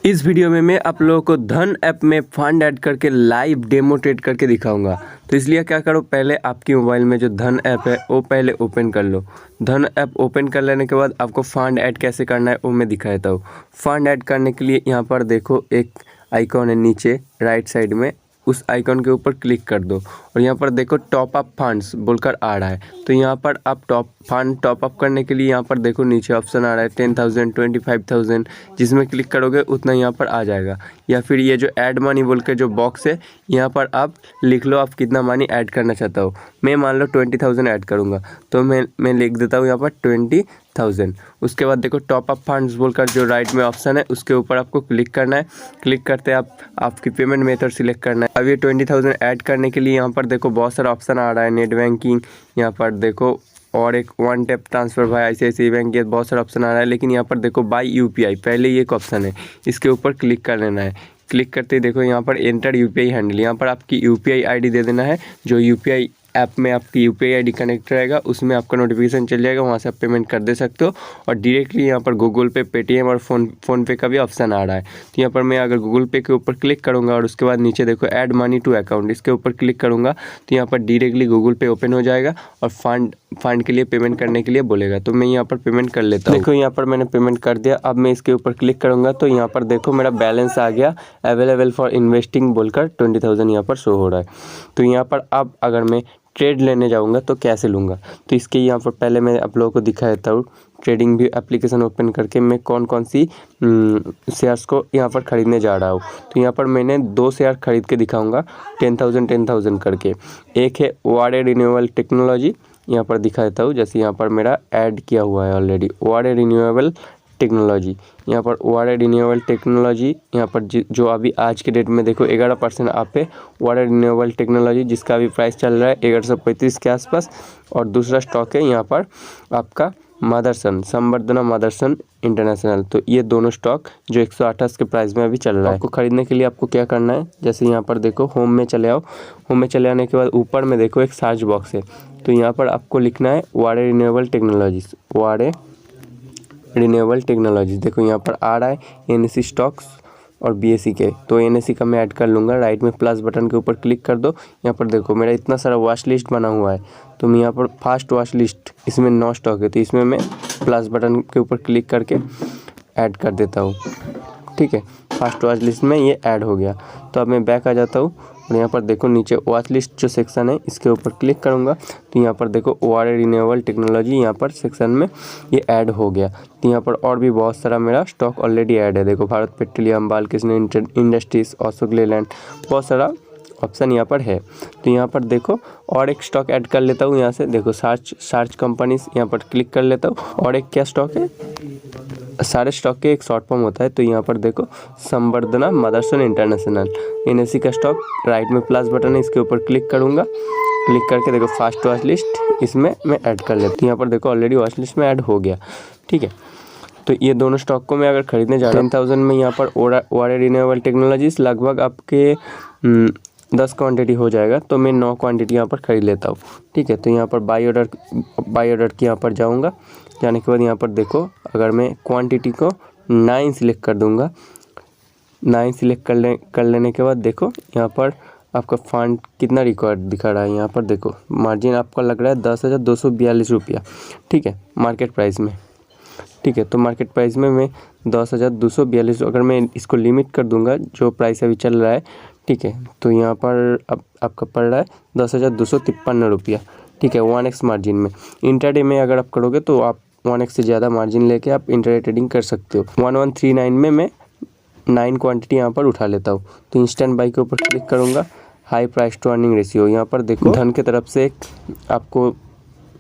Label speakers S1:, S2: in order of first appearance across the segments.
S1: इस वीडियो में मैं आप लोगों को धन ऐप में फंड ऐड करके लाइव डेमो ट्रेड करके दिखाऊंगा। तो इसलिए क्या करो, पहले आपकी मोबाइल में जो धन ऐप है वो पहले ओपन कर लो। धन ऐप ओपन कर लेने के बाद आपको फंड ऐड कैसे करना है वो मैं दिखा देता हूँ। फंड ऐड करने के लिए यहाँ पर देखो एक आइकॉन है नीचे राइट साइड में, उस आइकॉन के ऊपर क्लिक कर दो और यहाँ पर देखो टॉप अप फंड्स बोलकर आ रहा है। तो यहाँ पर आप टॉप अप करने के लिए यहाँ पर देखो नीचे ऑप्शन आ रहा है 10,000 25,000, जिसमें क्लिक करोगे उतना यहाँ पर आ जाएगा। या फिर ये जो ऐड मनी बोल के जो बॉक्स है यहाँ पर आप लिख लो आप कितना मनी ऐड करना चाहता हो। मैं मान लो 20,000 ऐड करूँगा तो मैं लिख देता हूँ यहाँ पर 20,000। उसके बाद देखो टॉप अप फंड्स बोलकर जो राइट में ऑप्शन है उसके ऊपर आपको क्लिक करना है। क्लिक करते आप आपकी पेमेंट मेथड सिलेक्ट करना है। अब ये 20,000 ऐड करने के लिए यहाँ पर देखो बहुत सारा ऑप्शन आ रहा है, नेट बैंकिंग, यहाँ पर देखो और एक one tap transfer by ICICI bank, ये बहुत सारा ऑप्शन आ रहा है। लेकिन यहाँ पर देखो बाय UPI पहले ये एक ऑप्शन है, इसके ऊपर क्लिक कर लेना है। क्लिक करते ही देखो यहाँ पर एंटर UPI हैंडल, यहाँ पर आपकी UPI ID दे देना है। जो UPI ऐप में आपकी UPI ID कनेक्ट रहेगा उसमें आपका नोटिफिकेशन चल जाएगा, वहाँ से आप पेमेंट कर दे सकते हो। और डायरेक्टली यहाँ पर गूगल पे, पेटीएम और फ़ोन पे का भी ऑप्शन आ रहा है। तो यहाँ पर मैं अगर गूगल पे के ऊपर क्लिक करूँगा और उसके बाद नीचे देखो ऐड मनी टू अकाउंट, इसके ऊपर क्लिक करूँगा तो यहाँ पर डायरेक्टली गूगल पे ओपन हो जाएगा और फंड के लिए पेमेंट करने के लिए बोलेगा। तो मैं यहाँ पर पेमेंट कर लेता हूँ। देखो यहाँ पर मैंने पेमेंट कर दिया। अब मैं इसके ऊपर क्लिक करूँगा तो यहाँ पर देखो मेरा बैलेंस आ गया, अवेलेबल फॉर इन्वेस्टिंग बोलकर 20,000 यहाँ पर शो हो रहा है। तो यहाँ पर अब अगर मैं ट्रेड लेने जाऊंगा तो कैसे लूँगा, तो इसके यहाँ पर पहले मैं आप लोगों को दिखा देता हूँ। ट्रेडिंग भी एप्लीकेशन ओपन करके मैं कौन कौन सी शेयर्स को यहाँ पर ख़रीदने जा रहा हूँ। तो यहाँ पर मैंने 2 शेयर ख़रीद के दिखाऊंगा 10,000 करके। एक है वाडे रिन्यूएबल टेक्नोलॉजी, यहाँ पर दिखा देता हूँ। जैसे यहाँ पर मेरा ऐड किया हुआ है ऑलरेडी वाडे रिन्यूएबल टेक्नोलॉजी, यहाँ पर वाडे रिन्यूएबल टेक्नोलॉजी, यहाँ पर जो अभी आज के डेट में देखो 11% आप पे वाडे रिन्यूएबल टेक्नोलॉजी, जिसका अभी प्राइस चल रहा है 1135 के आसपास। और दूसरा स्टॉक है यहाँ पर आपका मदरसन, संवर्धना मदरसन इंटरनेशनल। तो ये दोनों स्टॉक जो 128 के प्राइस में अभी चल रहा है। आपको खरीदने के लिए आपको क्या करना है, जैसे यहाँ पर देखो होम में चले आओ। होम में चले आने के बाद ऊपर में देखो एक सर्च बॉक्स है, तो यहाँ पर आपको लिखना है वाडे रिन्यूएबल टेक्नोलॉजीज, वाडे रिन्यूएबल टेक्नोलॉजी। देखो यहाँ पर आ रहा है NSE स्टॉक्स और BSE के, तो NSE का मैं ऐड कर लूँगा। राइट में प्लस बटन के ऊपर क्लिक कर दो। यहाँ पर देखो मेरा इतना सारा वॉच लिस्ट बना हुआ है, तो मैं यहाँ पर फास्ट वॉच लिस्ट, इसमें 9 स्टॉक है, तो इसमें मैं प्लस बटन के ऊपर क्लिक करके ऐड कर देता हूँ। ठीक है, फास्ट वॉच लिस्ट में ये ऐड हो गया। तो अब मैं बैक आ जाता हूँ और यहाँ पर देखो नीचे वॉच लिस्ट जो सेक्शन है इसके ऊपर क्लिक करूँगा तो यहाँ पर देखो वाडे रिन्यूएबल टेक्नोलॉजी यहाँ पर सेक्शन में ये ऐड हो गया। तो यहाँ पर और भी बहुत सारा मेरा स्टॉक ऑलरेडी ऐड है। देखो भारत पेट्रोलियम, बालकृष्ण इंडस्ट्रीज, अशोक लेलैंड, बहुत सारा ऑप्शन यहाँ पर है। तो यहाँ पर देखो और एक स्टॉक ऐड कर लेता हूँ। यहाँ से देखो सर्च कंपनीज, यहाँ पर क्लिक कर लेता हूँ। और एक क्या स्टॉक है, सारे स्टॉक के एक शॉर्ट फॉर्म होता है। तो यहाँ पर देखो संवर्धना मदरसन इंटरनेशनल, NSE का स्टॉक, राइट में प्लस बटन है, इसके ऊपर क्लिक करूँगा। क्लिक करके देखो फास्ट वॉच लिस्ट, इसमें मैं ऐड कर लेता हूँ। यहाँ पर देखो ऑलरेडी वॉच लिस्ट में ऐड हो गया। ठीक है, तो ये दोनों स्टॉक को मैं अगर खरीदने जा रहा हूँ 10,000 में, यहाँ पर वाडे रिन्यूएबल टेक्नोलॉजीज लगभग आपके 10 क्वांटिटी हो जाएगा, तो मैं 9 क्वांटिटी यहाँ पर ख़रीद लेता हूँ। ठीक है, तो यहाँ पर बाई ऑर्डर की यहाँ पर जाऊँगा। जाने के बाद यहाँ पर देखो अगर मैं क्वांटिटी को 9 सिलेक्ट कर दूँगा, 9 सिलेक्ट कर लेने के बाद देखो यहाँ पर आपका फंड कितना रिकॉर्ड दिखा रहा है। यहाँ पर देखो मार्जिन आपका लग रहा है 10,242 रुपया। ठीक है, मार्केट प्राइस में। ठीक है, तो मार्केट प्राइस में मैं 10,242, अगर मैं इसको लिमिट कर दूंगा जो प्राइस अभी चल रहा है। ठीक है, तो यहाँ पर अब आपका पड़ रहा है 10,253 रुपया। ठीक है, 1x मार्जिन में। इंट्राडे में अगर आप करोगे तो आप 1x से ज़्यादा मार्जिन लेके आप इंट्राडे ट्रेडिंग कर सकते हो। 1139 में मैं 9 क्वांटिटी यहाँ पर उठा लेता हूँ। तो इंस्टेंट बाई के ऊपर क्लिक करूँगा। High price to earning ratio, यहाँ पर देखो धन की तरफ से एक आपको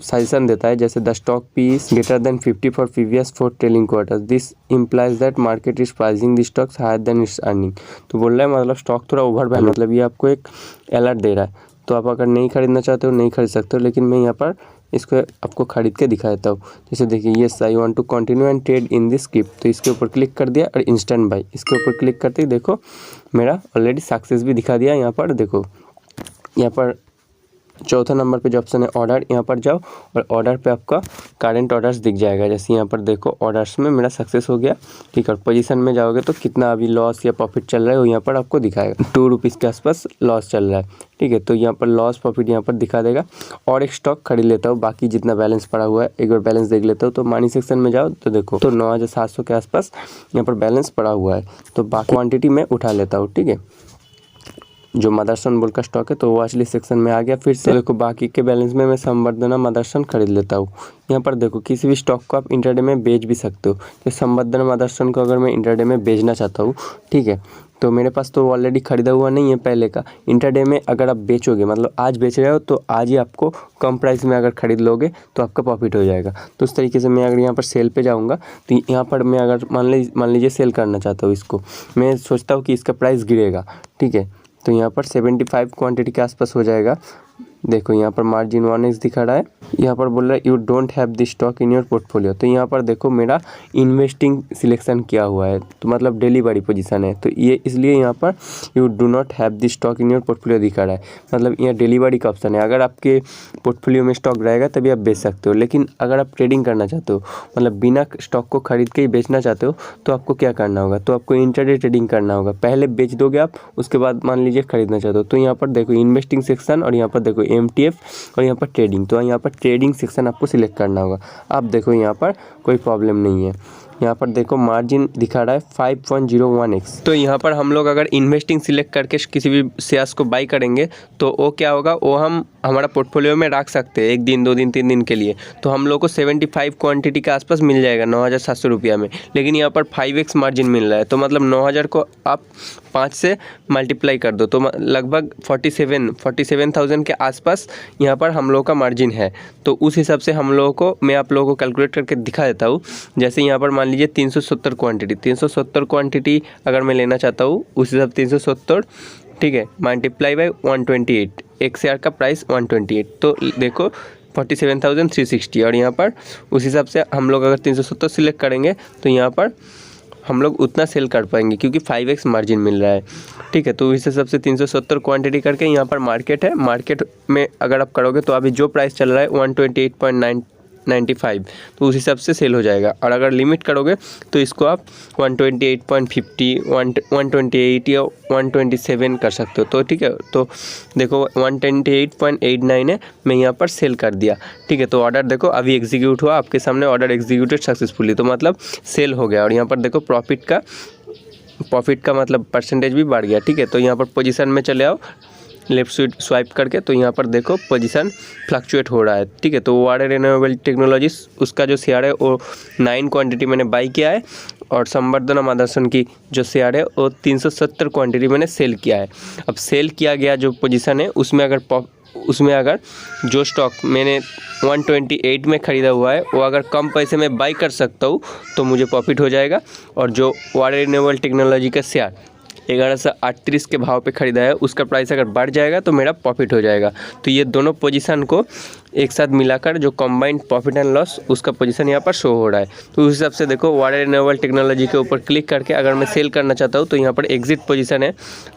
S1: सजेशन देता है, जैसे the stock P is greater than 50 for previous 4 trailing quarters, this implies that market is pricing the stocks higher than its earning. तो बोल रहा है मतलब स्टॉक थोड़ा ओवर वैल्यू, मतलब ये आपको एक अलर्ट दे रहा है। तो आप अगर नहीं खरीदना चाहते हो नहीं खरीद सकते हो, लेकिन मैं यहाँ पर इसको आपको खरीद के दिखा देता हूँ। जैसे देखिए yes I want to continue and trade in this scrip, तो इसके ऊपर क्लिक कर दिया। और इंस्टेंट बाई इसके ऊपर क्लिक करते ही देखो मेरा ऑलरेडी सक्सेस भी दिखा दिया। यहाँ पर देखो यहाँ पर चौथा नंबर पे जो ऑप्शन है ऑर्डर, यहाँ पर जाओ और ऑर्डर पे आपका करंट ऑर्डर्स दिख जाएगा। जैसे यहाँ पर देखो ऑर्डर्स में मेरा सक्सेस हो गया, ठीक है। पोजीशन में जाओगे तो कितना अभी लॉस या प्रॉफिट चल रहा है वो यहाँ पर आपको दिखाएगा। 2 रुपीज़ के आसपास लॉस चल रहा है, ठीक है। तो यहाँ पर लॉस प्रॉफिट यहाँ पर दिखा देगा। और एक स्टॉक खरीद लेता हूँ, बाकी जितना बैलेंस पड़ा हुआ है एक बार बैलेंस देख लेता हूँ। तो मनी सेक्शन में जाओ तो देखो तो 9700 के आसपास यहाँ पर बैलेंस पड़ा हुआ है। तो बाकी क्वान्टिटी मैं उठा लेता हूँ, ठीक है। जो मदरसन बोल का स्टॉक है तो वो असली सेक्शन में आ गया। फिर से देखो बाकी के बैलेंस में मैं संवर्धना मदरसन खरीद लेता हूँ। यहाँ पर देखो किसी भी स्टॉक को आप इंट्राडे में बेच भी सकते हो। तो संवर्धना मदरसन को अगर मैं इंट्राडे में बेचना चाहता हूँ, ठीक है, तो मेरे पास तो ऑलरेडी खरीदा हुआ नहीं है पहले का। इंट्राडे में अगर आप बेचोगे, मतलब आज बेच रहे हो तो आज ही आपको कम प्राइस में अगर खरीद लोगे तो आपका प्रॉफिट हो जाएगा। तो उस तरीके से मैं अगर यहाँ पर सेल पे जाऊँगा तो यहाँ पर मैं अगर मान लीजिए सेल करना चाहता हूँ इसको, मैं सोचता हूँ कि इसका प्राइस गिरेगा, ठीक है। तो यहाँ पर 75 क्वांटिटी के आसपास हो जाएगा। देखो यहाँ पर मार्जिन 1x दिखा रहा है। यहाँ पर बोल रहा है you don't have this stock in your portfolio. तो यहाँ पर देखो मेरा इन्वेस्टिंग सिलेक्शन किया हुआ है, तो मतलब डेली बड़ी पोजीशन है, तो ये इसलिए यहाँ पर you do not have this stock in your portfolio दिखा रहा है। मतलब यहाँ डेली बड़ी का ऑप्शन है। अगर आपके पोर्टफोलियो में स्टॉक रहेगा तभी आप बेच सकते हो। लेकिन अगर आप ट्रेडिंग करना चाहते हो, मतलब बिना स्टॉक को खरीद के ही बेचना चाहते हो, तो आपको क्या करना होगा, तो आपको इंट्राडे ट्रेडिंग करना होगा। पहले बेच दोगे आप, उसके बाद मान लीजिए खरीदना चाहते हो। तो यहाँ पर देखो इन्वेस्टिंग सेक्शन और यहाँ पर देखो MTF और यहाँ पर ट्रेडिंग। तो यहाँ पर ट्रेडिंग सेक्शन आपको सिलेक्ट करना होगा। अब देखो यहाँ पर कोई प्रॉब्लम नहीं है। यहाँ पर देखो मार्जिन दिखा रहा है 5.01x। तो यहाँ पर हम लोग अगर इन्वेस्टिंग सिलेक्ट करके किसी भी शेयर्स को बाई करेंगे तो वो क्या होगा, वो हम हमारा पोर्टफोलियो में रख सकते हैं 1 दिन 2 दिन 3 दिन के लिए। तो हम लोग को 75 क्वांटिटी के आसपास मिल जाएगा 9700 रुपया में। लेकिन यहाँ पर 5x मार्जिन मिल रहा है। तो मतलब 9000 को आप 5 से मल्टीप्लाई कर दो तो लगभग 47,000 के आसपास यहाँ पर हम लोग का मार्जिन है। तो उस हिसाब से हम लोगों को, मैं आप लोगों को कैलकुलेट करके दिखा देता हूँ। जैसे यहाँ पर मान लीजिए 370 क्वांटिटी अगर मैं लेना चाहता हूँ, उस हिसाब 370, ठीक है, मल्टीप्लाई बाय 128, एक शेयर का प्राइस 128। तो देखो 47,360। और यहाँ पर उस हिसाब से हम लोग अगर 370 सिलेक्ट करेंगे तो यहाँ पर हम लोग उतना सेल कर पाएंगे क्योंकि 5x मार्जिन मिल रहा है, ठीक है। तो इस हिसाब से 370 क्वांटिटी करके यहाँ पर मार्केट है। मार्केट में अगर आप करोगे तो अभी जो प्राइस चल रहा है 128.95, तो उस हिसाब से सेल हो जाएगा। और अगर लिमिट करोगे तो इसको आप 128.50, 128 या 127 कर सकते हो। तो ठीक है, तो देखो 128.89 है, मैं यहाँ पर सेल कर दिया, ठीक है। तो ऑर्डर देखो अभी एग्जीक्यूट हुआ, आपके सामने ऑर्डर एग्जीक्यूटेड सक्सेसफुली, तो मतलब सेल हो गया। और यहाँ पर देखो प्रॉफिट का मतलब परसेंटेज भी बढ़ गया, ठीक है। तो यहाँ पर पोजीशन में चले आओ, लेफ्ट स्वाइप करके, तो यहाँ पर देखो पोजीशन फ्लक्चुएट हो रहा है, ठीक है। तो वाटर रिन्यूएबल टेक्नोलॉजीज उसका जो शेयर है वो 9 क्वांटिटी मैंने बाई किया है। और संवर्धना मदरसन की जो शेयर है वो 370 क्वांटिटी मैंने सेल किया है। अब सेल किया गया जो पोजीशन है उसमें अगर जो स्टॉक मैंने 128 में ख़रीदा हुआ है वो अगर कम पैसे में बाई कर सकता हूँ तो मुझे प्रॉफिट हो जाएगा। और जो वाटर रिन्यूएबल टेक्नोलॉजी का शेयर 1138 के भाव पे ख़रीदा है उसका प्राइस अगर बढ़ जाएगा तो मेरा प्रॉफिट हो जाएगा। तो ये दोनों पोजीशन को एक साथ मिलाकर जो कंबाइंड प्रॉफिट एंड लॉस उसका पोजीशन यहाँ पर शो हो रहा है। तो उस हिसाब से देखो वाटर रिन्यूएबल टेक्नोलॉजी के ऊपर क्लिक करके अगर मैं सेल करना चाहता हूँ तो यहाँ पर एग्जिट पोजीशन है।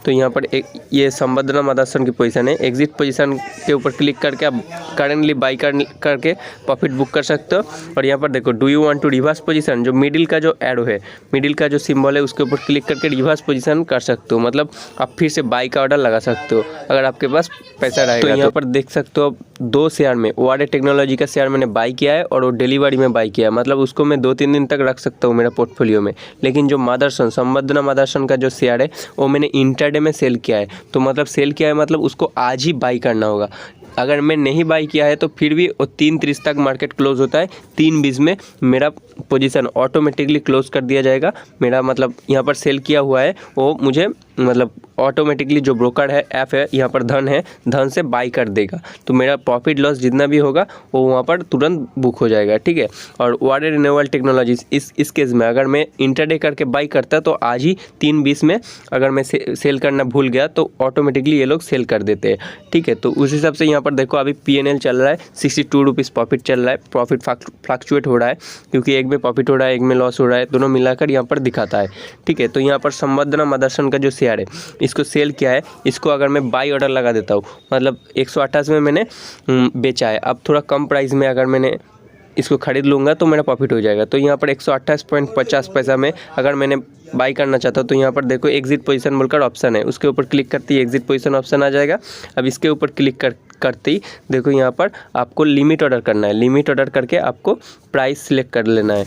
S1: तो यहाँ पर ये संवर्धना मदरसन की पोजीशन है। एग्जिट पोजीशन के ऊपर क्लिक करके आप करेंटली बाई करके प्रॉफिट बुक कर सकते हो। और यहाँ पर देखो do you want to reverse position, जो मिडिल का जो एरो है, मिडिल का जो सिंबल है उसके ऊपर क्लिक करके रिवर्स पोजीशन कर सकते हो। मतलब आप फिर से बाई का ऑर्डर लगा सकते हो अगर आपके पास पैसा रहेगा। तो यहाँ पर देख सकते हो 2 शेयर में वाटर टेक्नोलॉजी का शेयर मैंने बाई किया है और वो डिलीवरी में बाई किया है। मतलब उसको मैं 2-3 दिन तक रख सकता हूँ मेरा पोर्टफोलियो में। लेकिन जो मदरसन संवर्धना मदरसन का जो शेयर है वो मैंने इंट्राडे में सेल किया है। तो मतलब सेल किया है मतलब उसको आज ही बाई करना होगा। अगर मैं नहीं बाई किया है तो फिर भी वो 3:30 तक मार्केट क्लोज होता है, 3:20 में मेरा पोजीशन ऑटोमेटिकली क्लोज कर दिया जाएगा। मेरा मतलब यहाँ पर सेल किया हुआ है वो मुझे मतलब ऑटोमेटिकली जो ब्रोकर है ऐप है यहाँ पर धन से बाई कर देगा। तो मेरा प्रॉफिट लॉस जितना भी होगा वो वहाँ पर तुरंत बुक हो जाएगा, ठीक है। और वाटर रिन्यूएबल टेक्नोलॉजीज इस केस में अगर मैं इंट्राडे करके बाई करता तो आज ही 3:20 में अगर मैं सेल करना भूल गया तो ऑटोमेटिकली ये लोग सेल कर देते हैं, ठीक है। तो उस हिसाब से यहाँ पर देखो अभी PNL चल रहा है, 62 रुपीज़ प्रॉफिट चल रहा है। प्रॉफिट फ्लक्चुएट हो रहा है क्योंकि एक में प्रॉफिट हो रहा है, एक में लॉस हो रहा है, दोनों मिलाकर यहाँ पर दिखाता है, ठीक है। तो यहाँ पर संवर्धना मदरसन का जो शेयर है, इसको सेल किया है, इसको अगर मैं बाई ऑर्डर लगा देता हूँ, मतलब 128 में मैंने बेचा है, अब थोड़ा कम प्राइस में अगर मैंने इसको ख़रीद लूँगा तो मेरा प्रॉफिट हो जाएगा। तो यहाँ पर 128.50 पैसा में अगर मैंने बाई करना चाहता हूँ तो यहाँ पर देखो एग्जिट पोजीशन बोलकर ऑप्शन है, उसके ऊपर क्लिक करते ही एग्जिट पोजीशन ऑप्शन आ जाएगा। अब इसके ऊपर क्लिक करते ही देखो यहाँ पर आपको लिमिट ऑर्डर करना है, लिमिट ऑर्डर करके आपको प्राइस सिलेक्ट कर लेना है।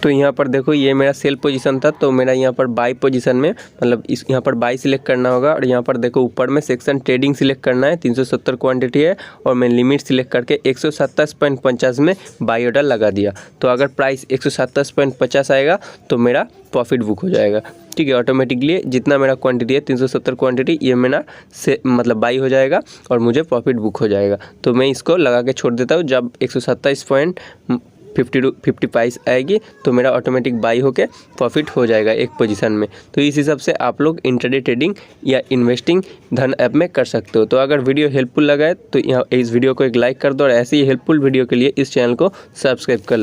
S1: तो यहाँ पर देखो ये मेरा सेल पोजीशन था, तो मेरा यहाँ पर बाई पोजीशन में मतलब इस यहाँ पर बाई सिलेक्ट करना होगा और यहाँ पर देखो ऊपर में सेक्शन ट्रेडिंग सिलेक्ट करना है, 370 क्वांटिटी है और मैं लिमिट सिलेक्ट करके 127.50 में बाई ऑर्डर लगा दिया। तो अगर प्राइस 127.50 आएगा तो मेरा प्रॉफिट बुक हो जाएगा। ठीक है, ऑटोमेटिकली जितना मेरा क्वांटिटी है 370 क्वांटिटी ये मेरा से मतलब बाई हो जाएगा और मुझे प्रॉफिट बुक हो जाएगा। तो मैं इसको लगा के छोड़ देता हूँ, जब 127.50 प्राइस आएगी तो मेरा ऑटोमेटिक बाई होके प्रॉफिट हो जाएगा एक पोजीशन में। तो इस हिसाब से आप लोग इंट्राडे ट्रेडिंग या इन्वेस्टिंग धन ऐप में कर सकते हो। तो अगर वीडियो हेल्पफुल लगा है तो यहाँ इस वीडियो को एक लाइक कर दो और ऐसी ही हेल्पफुल वीडियो के लिए इस चैनल को सब्सक्राइब कर लो।